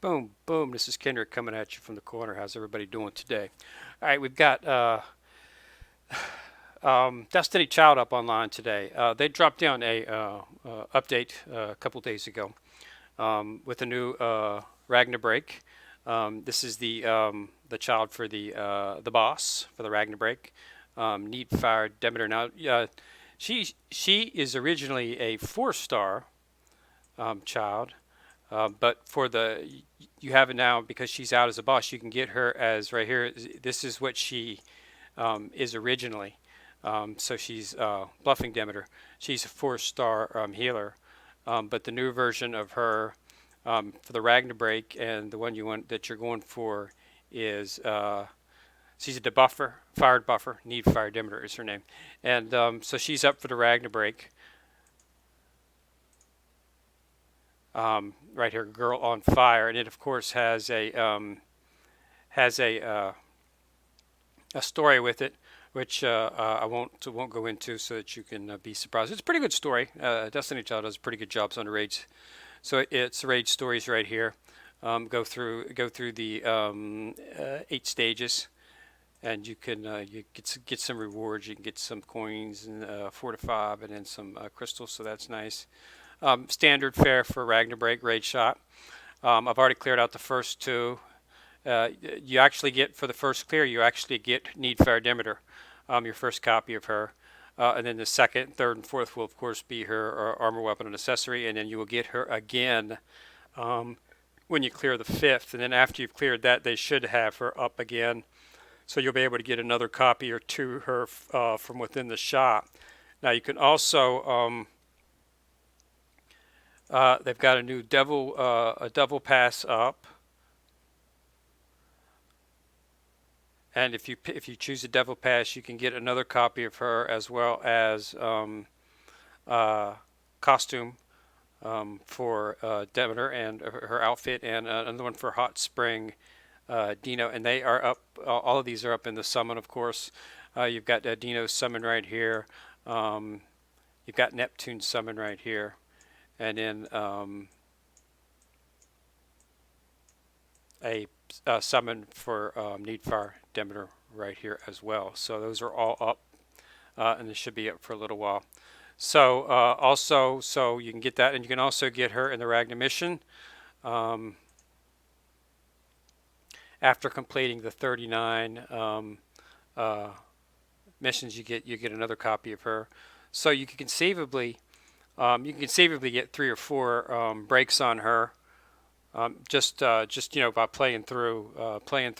Boom, boom. This is Kendrick coming at you from the corner. How's everybody doing today? All right, we've got Destiny Child up online today. They dropped down a update a couple days ago with a new Ragna Break. This is the child for the boss for the Ragna Break. Needfire Demeter. Now, she is originally a 4-star child. But for you have it now because she's out as a boss. You can get her as right here. This is what she is originally. So she's Bluffing Demeter. She's a 4-star healer. But the new version of her for the Ragna Break and the one you're going for is she's a debuffer, fired buffer. Needfire Demeter is her name, and so she's up for the Ragna Break. Right here, Girl on Fire, and it of course has a story with it, which I won't go into, so that you can be surprised. It's a pretty good story. Destiny Child does pretty good jobs on the raids, so it's raid stories right here. Go through the 8 stages, and you can you get some rewards. You can get some coins and 4 to 5, and then some crystals. So that's nice. Standard fare for Ragna Break raid shot. I've already cleared out the first 2. You actually get, for the first clear, you actually get Needfire Demeter, your first copy of her. And then the second, third, and fourth will, of course, be her armor, weapon, and accessory. And then you will get her again when you clear the 5th. And then after you've cleared that, they should have her up again. So you'll be able to get another copy or 2 of her from within the shop. Now, you can also... they've got a new devil pass up, and if you choose a devil pass, you can get another copy of her as well as costume for Demeter and her outfit, and another one for Hot Spring Dino. And they are up. All of these are up in the summon, of course. You've got Dino's summon right here. You've got Neptune's summon right here. And then a summon for Needfire Demeter right here as well. So those are all up, and they should be up for a little while. So so you can get that, and you can also get her in the Ragna mission. After completing the 39 missions, you get another copy of her. So you can conceivably get 3 or 4 breaks on her, just by playing through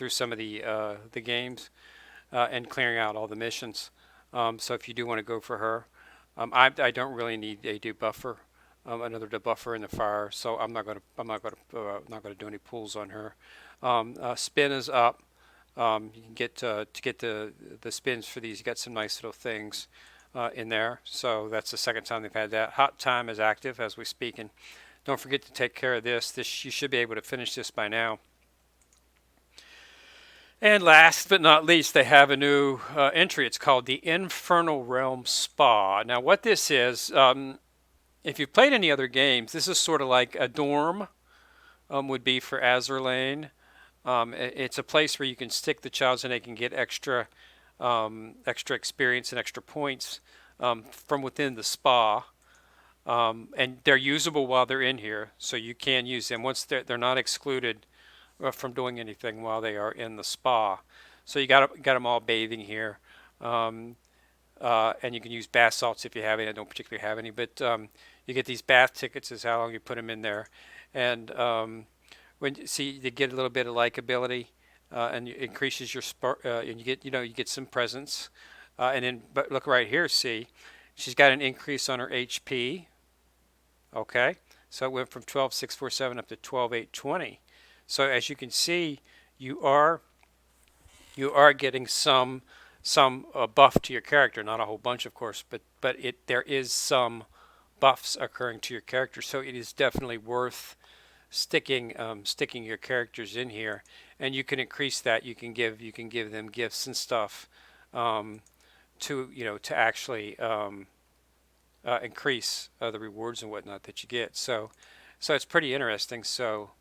some of the games and clearing out all the missions. So if you do want to go for her, I don't really need a debuffer, another debuffer in the fire. So I'm not gonna do any pulls on her. Spin is up. You can get to get the spins for these. You got some nice little things in there. So that's the second time they've had that. Hot time is active as we speak, and don't forget to take care of this. You should be able to finish this by now. And last but not least, they have a new entry. It's called the Infernal Realm Spa. Now, what this is, if you've played any other games, this is sort of like a dorm would be for Azur. It's a place where you can stick the childs and they can get extra experience and extra points from within the spa. And they're usable while they're in here, so you can use them. Once they're not excluded from doing anything while they are in the spa. So you got them all bathing here. And you can use bath salts if you have any. I don't particularly have any, but you get these bath tickets is how long you put them in there. And when you see, you get a little bit of likability, and it increases your spark, and you get some presence. And then, but look right here, see, she's got an increase on her HP. Okay, so it went from 12,647 up to 12,820. So as you can see, you are getting some buff to your character. Not a whole bunch, of course, but there is some buffs occurring to your character. So it is definitely worth sticking your characters in here, and you can increase that. You can give them gifts and stuff to actually increase the rewards and whatnot that you get. So it's pretty interesting. So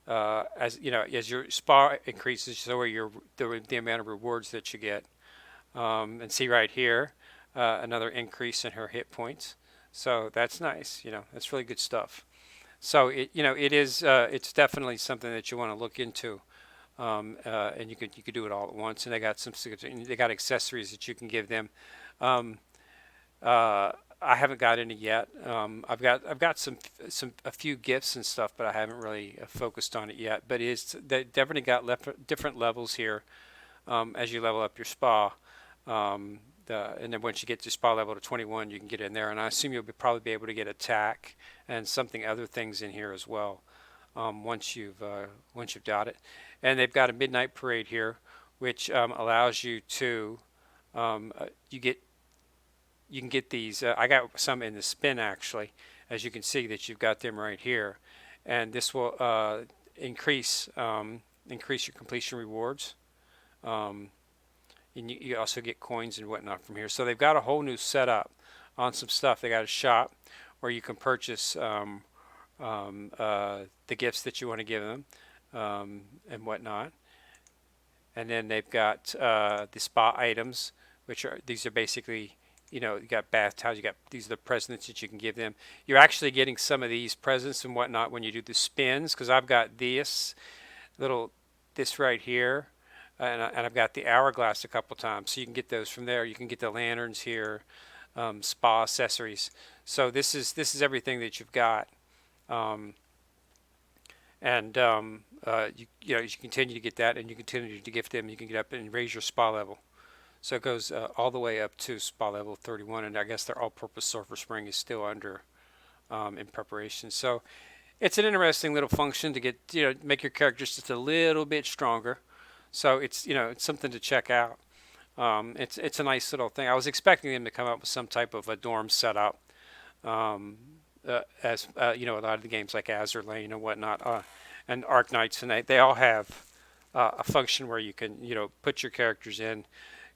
as you know, as your spa increases, so are the amount of rewards that you get. And see right here, another increase in her hit points. So that's nice. You know, that's really good stuff. So it's definitely something that you want to look into. And you could do it all at once. And they got accessories that you can give them. Um, I haven't got any yet. I've got some a few gifts and stuff, but I haven't really focused on it yet. But they definitely got different levels here as you level up your spa. And then once you get to spa level to 21, you can get in there. And I assume you'll probably be able to get attack and something other things in here as well once you've got it. And they've got a midnight parade here, which allows you to you get you can get these. I got some in the spin actually, as you can see that you've got them right here, and this will increase your completion rewards. Um, and you also get coins and whatnot from here. So they've got a whole new setup on some stuff. They got a shop where you can purchase the gifts that you want to give them and whatnot. And then they've got the spa items, these are basically, you got bath towels, these are the presents that you can give them. You're actually getting some of these presents and whatnot when you do the spins, because I've got little this right here, and I've got the hourglass a couple times, so you can get those from there. You can get the lanterns here, spa accessories. So this is everything that you've got. Um, and you continue to get that, and you continue to gift them. You can get up and raise your spa level. So it goes all the way up to spa level 31, and I guess their all-purpose sulfur spring is still under in preparation. So it's an interesting little function to make your characters just a little bit stronger. So it's something to check out. It's a nice little thing. I was expecting them to come up with some type of a dorm setup, as a lot of the games like Azur Lane and whatnot, and Arc Knights, and they all have a function where you can put your characters in.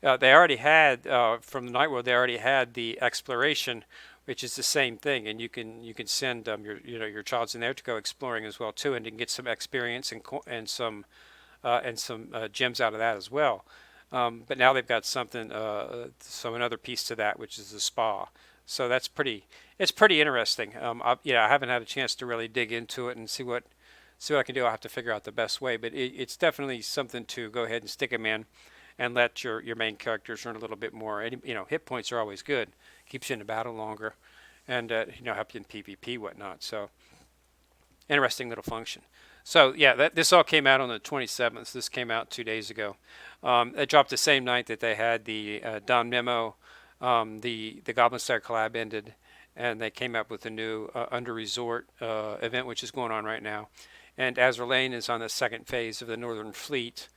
They already had from the Night World. They already had the exploration, which is the same thing, and you can send your childs in there to go exploring as well too, and you can get some experience and some gems out of that as well. But now they've got another piece to that, which is the spa. So it's pretty interesting. I haven't had a chance to really dig into it and see what I can do. I'll have to figure out the best way, but it's definitely something to go ahead and stick them in, and let your main characters earn a little bit more. Hit points are always good. Keeps you in the battle longer, and help you in PvP whatnot. So interesting little function. So yeah, this all came out on the 27th. This came out 2 days ago. It dropped the same night that they had the Don Memo. The Goblin Slayer collab ended, and they came up with a new Under Resort event, which is going on right now. And Azur Lane is on the second phase of the Northern Fleet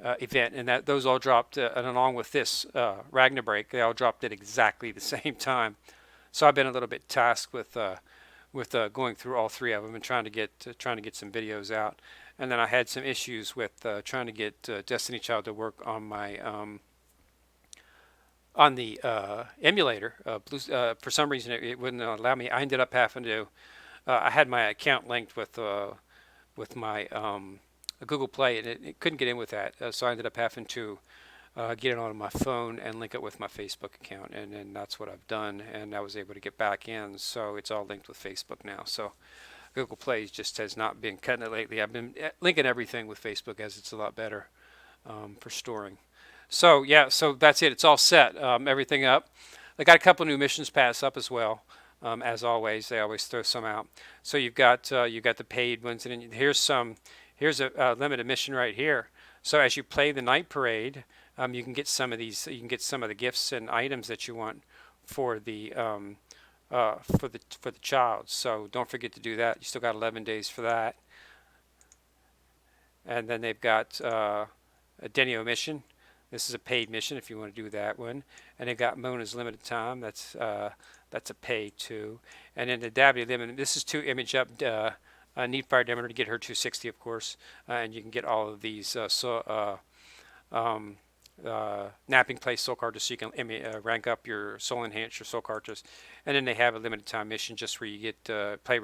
event, and those all dropped, and along with this Ragna Break, they all dropped at exactly the same time. So I've been a little bit tasked with going through all three of them and trying to get some videos out. And then I had some issues with trying to get Destiny Child to work on my on the emulator. For some reason, it wouldn't allow me. I ended up having to. I had my account linked with my Google Play, and it couldn't get in with that. So I ended up having to get it on my phone and link it with my Facebook account, and then that's what I've done. And I was able to get back in, so it's all linked with Facebook now. So Google Play just has not been cutting it lately. I've been linking everything with Facebook, as it's a lot better for storing. So yeah, so that's it. It's all set. Everything up. They got a couple new missions pass up as well. As always, they always throw some out. So you've got the paid ones, and here's a limited mission right here. So as you play the night parade, you can get some of these. You can get some of the gifts and items that you want for the child. So don't forget to do that. You still got 11 days for that. And then they've got a Denio mission. This is a paid mission if you want to do that one. And they've got Mona's limited time. That's a pay too. And then the Dabby limited. This is to image up Needfire Demeter to get her 260, of course. And you can get all of these napping place soul cartridges, so you can rank up your soul enhance your soul cartridges. And then they have a limited time mission just where you get play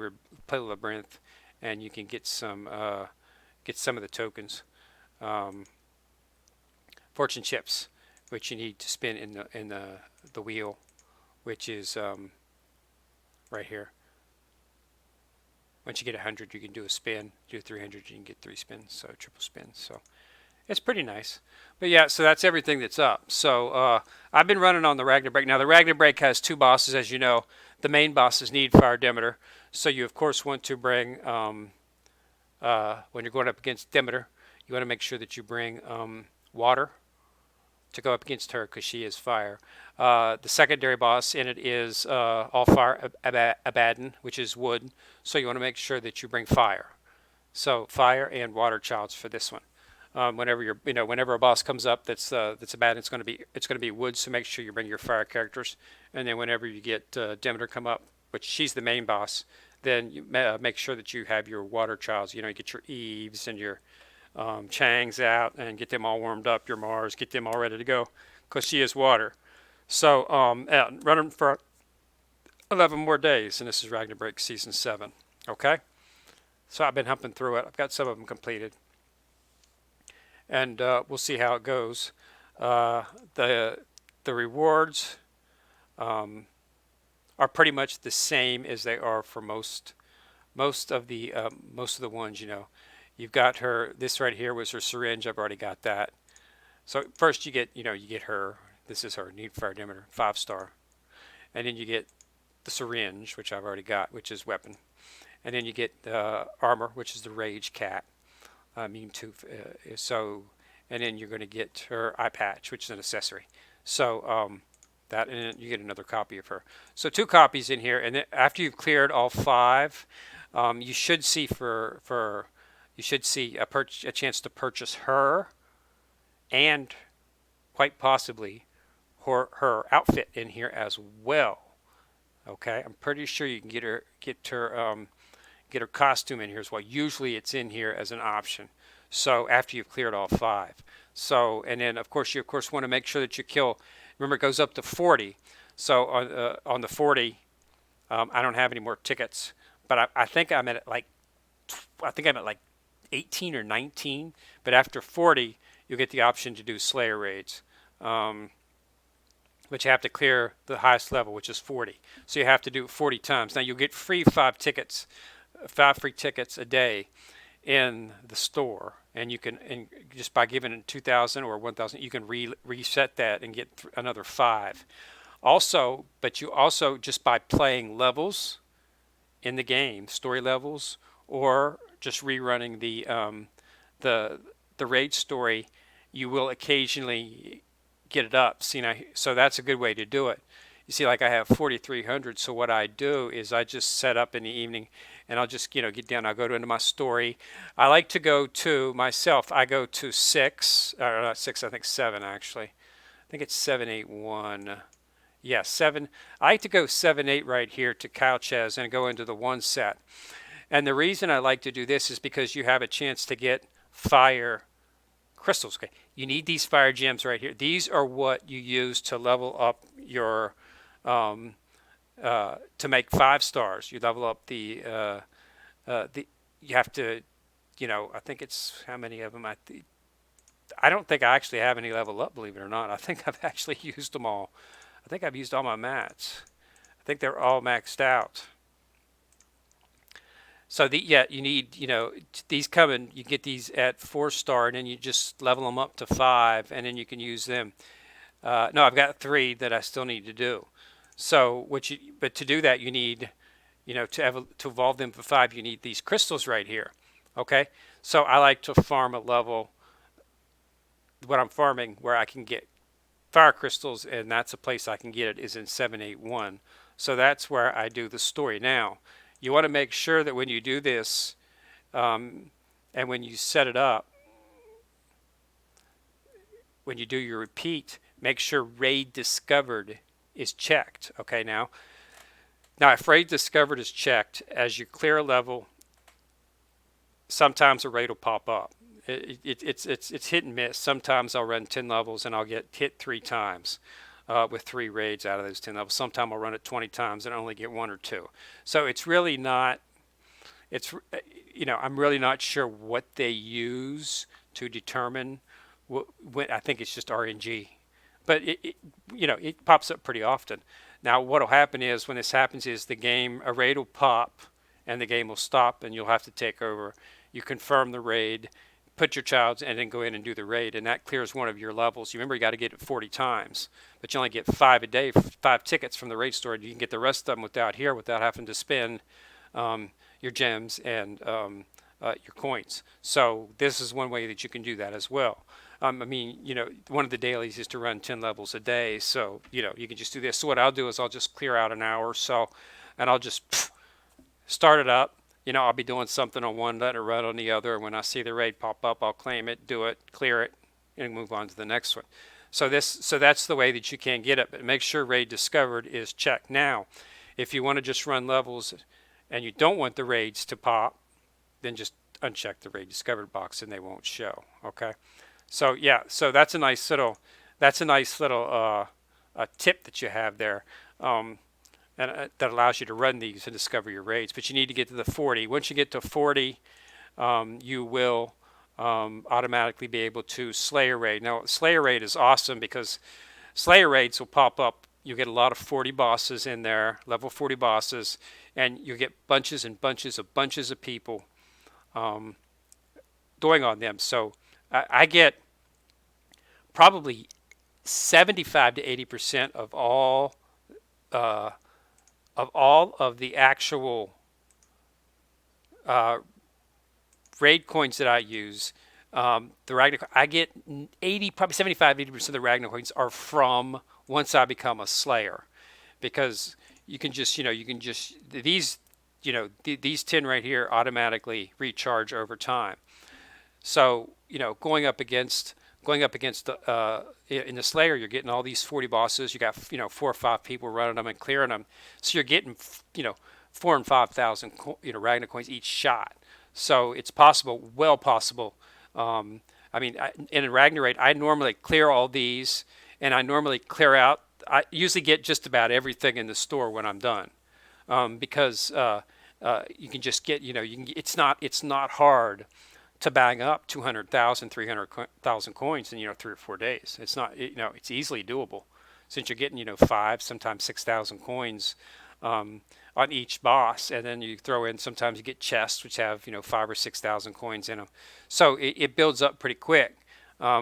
Labyrinth and you can get some of the tokens. Um, Fortune chips, which you need to spin in the wheel, which is right here. Once you get 100, you can do a spin. Do 300, you can get 3 spins, so triple spins. So it's pretty nice. But yeah, so that's everything that's up. So I've been running on the Ragna Break. Now the Ragna Break has 2 bosses, as you know. The main boss is Needfire Demeter. So you of course want to bring when you're going up against Demeter, you want to make sure that you bring water to go up against her because she is fire. The secondary boss in it is all fire Abaddon, which is wood. So you want to make sure that you bring fire. So fire and water childs for this one. Whenever a boss comes up that's Abaddon, it's going to be wood. So make sure you bring your fire characters. And then whenever you get Demeter come up, which she's the main boss, then you make sure that you have your water childs. You get your Eves and your Changs out and get them all warmed up. Your Mars, get them all ready to go, because she is water. So running for 11 more days, and this is Ragna Break Season 7. Okay? So I've been humping through it. I've got some of them completed. And we'll see how it goes. The rewards are pretty much the same as they are for most of the ones. You've got her. This right here was her syringe. I've already got that. So first you get her. This is her Needfire Demeter, 5-star, and then you get the syringe, which I've already got, which is weapon, and then you get armor, which is the Rage Cat, Meme Tooth. And then you're going to get her eye patch, which is an accessory. So that, and then you get another copy of her. So 2 copies in here, and then after you've cleared all 5, you should see a chance to purchase her, and quite possibly her outfit in here as well. Okay, I'm pretty sure you can get her costume in here as well. Usually it's in here as an option. So after you've cleared all 5. So, and then of course you want to make sure that you kill. Remember, it goes up to 40. So on the 40, I don't have any more tickets, but I think I'm at like 18 or 19. But after 40, you'll get the option to do Slayer raids, but you have to clear the highest level, which is 40. So you have to do it 40 times. Now you'll get 5 free tickets a day in the store, and you can, and just by giving it 2,000 or 1,000, you can reset that and get another 5. Also, but you also, just by playing levels in the game, story levels, or just rerunning the raid story, you will occasionally get it up. So that's a good way to do it. You see, like I have 4,300. So what I do is I just set up in the evening, and I'll just get down. I'll go into my story. I like to go to myself. I go to 6, or not 6. I think 7 actually. I think it's 781. Yeah, 7. I like to go 7-8 right here to Couches and go into the 1 set. And the reason I like to do this is because you have a chance to get fire crystals. Okay, you need these fire gems right here. These are what you use to level up your to make 5 stars. You level up the you have to, I think it's, how many of them? I don't think I actually have any level up, believe it or not. I think I've actually used them all. I think I've used all my mats. I think they're all maxed out. So you need, these come in, you get these at 4-star, and then you just level them up to 5, and then you can use them. No, I've got 3 that I still need to do. So but to do that, you need, to evolve them to 5, you need these crystals right here. Okay, so I like to farm a level. What I'm farming, where I can get fire crystals, and that's a place I can get it, is in 781. So that's where I do the story. Now, you want to make sure that when you do this, and when you set it up, when you do your repeat, make sure raid discovered is checked. Okay, now if raid discovered is checked, as you clear a level, sometimes a raid will pop up. It's hit and miss. Sometimes I'll run 10 levels and I'll get hit 3 times with 3 raids out of those 10 levels. Sometimes I'll run it 20 times and only get 1 or 2. So it's really not it's I'm really not sure what they use to determine when. I think it's just RNG, but it pops up pretty often. Now what'll happen is when this happens is a raid will pop and the game will stop and you'll have to take over. You confirm the raid, put your childs, and then go in and do the raid, and that clears one of your levels. You remember you got to get it 40 times, but you only get 5 a day, 5 tickets from the raid store. You can get the rest of them without having to spend your gems and your coins. So this is one way that you can do that as well. I mean, one of the dailies is to run 10 levels a day, so you can just do this. So what I'll do is I'll just clear out an hour or so, and I'll just start it up. I'll be doing something on one, let it run on the other. When I see the raid pop up, I'll claim it, do it, clear it, and move on to the next one. So that's the way that you can get it. But make sure raid discovered is checked. Now, if you want to just run levels and you don't want the raids to pop, then just uncheck the raid discovered box and they won't show. Okay. So yeah, so that's a nice little tip that you have there. And that allows you to run these and discover your raids. But you need to get to the 40. Once you get to 40, you will automatically be able to Slayer raid. Now, Slayer raid is awesome because Slayer raids will pop up. You get a lot of 40 bosses in there, level 40 bosses, and you get bunches and bunches of people going on them. So I get probably 75 to 80% of all of the actual raid coins that I use. The Ragna, I get 80, probably 75, 80% of the Ragna coins are from once I become a Slayer, because you can just, these, these 10 right here automatically recharge over time. So, going up against in the Slayer, you're getting all these 40 bosses. You got 4 or 5 people running them and clearing them, so you're getting 4,000 and 5,000 Ragna coins each shot. So it's possible, well possible. I mean, in a Ragna raid, I normally clear all these, and I normally clear out. I usually get just about everything in the store when I'm done, because you can just get, it's not hard to bang up 200,000, 300,000 coins in 3 or 4 days. It's not, it's easily doable, since you're getting 5, sometimes 6,000 coins on each boss, and then you throw in, sometimes you get chests which have 5 or 6,000 coins in them, so it builds up pretty quick.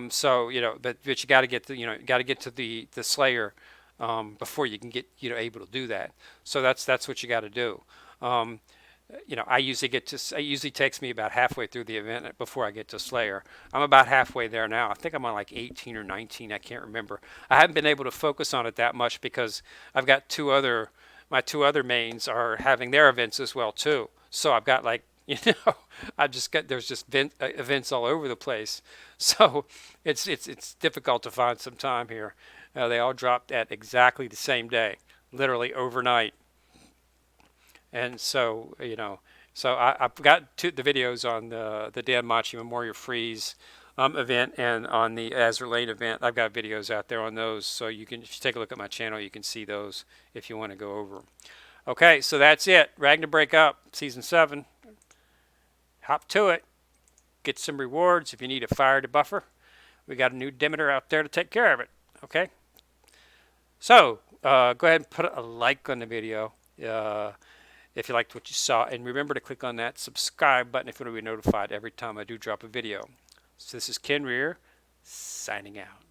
So but you got to get to the Slayer before you can get able to do that. So that's what you got to do. It usually takes me about halfway through the event before I get to Slayer. I'm about halfway there now. I think I'm on like 18 or 19. I can't remember. I haven't been able to focus on it that much because I've got my two other mains are having their events as well too. So I've got like, there's just events all over the place. So it's difficult to find some time here. They all dropped at exactly the same day, literally overnight. And so, I've got the videos on the Dan Machi Memorial Freeze event, and on the Azure Lane event. I've got videos out there on those, so if you take a look at my channel, you can see those if you want to go over them. Okay, so that's it. Ragna Break Up, Season 7. Hop to it. Get some rewards if you need a fire debuffer. We got a new Demeter out there to take care of it. Okay? So, go ahead and put a like on the video if you liked what you saw. And remember to click on that subscribe button if you want to be notified every time I do drop a video. So this is Ken Rear, signing out.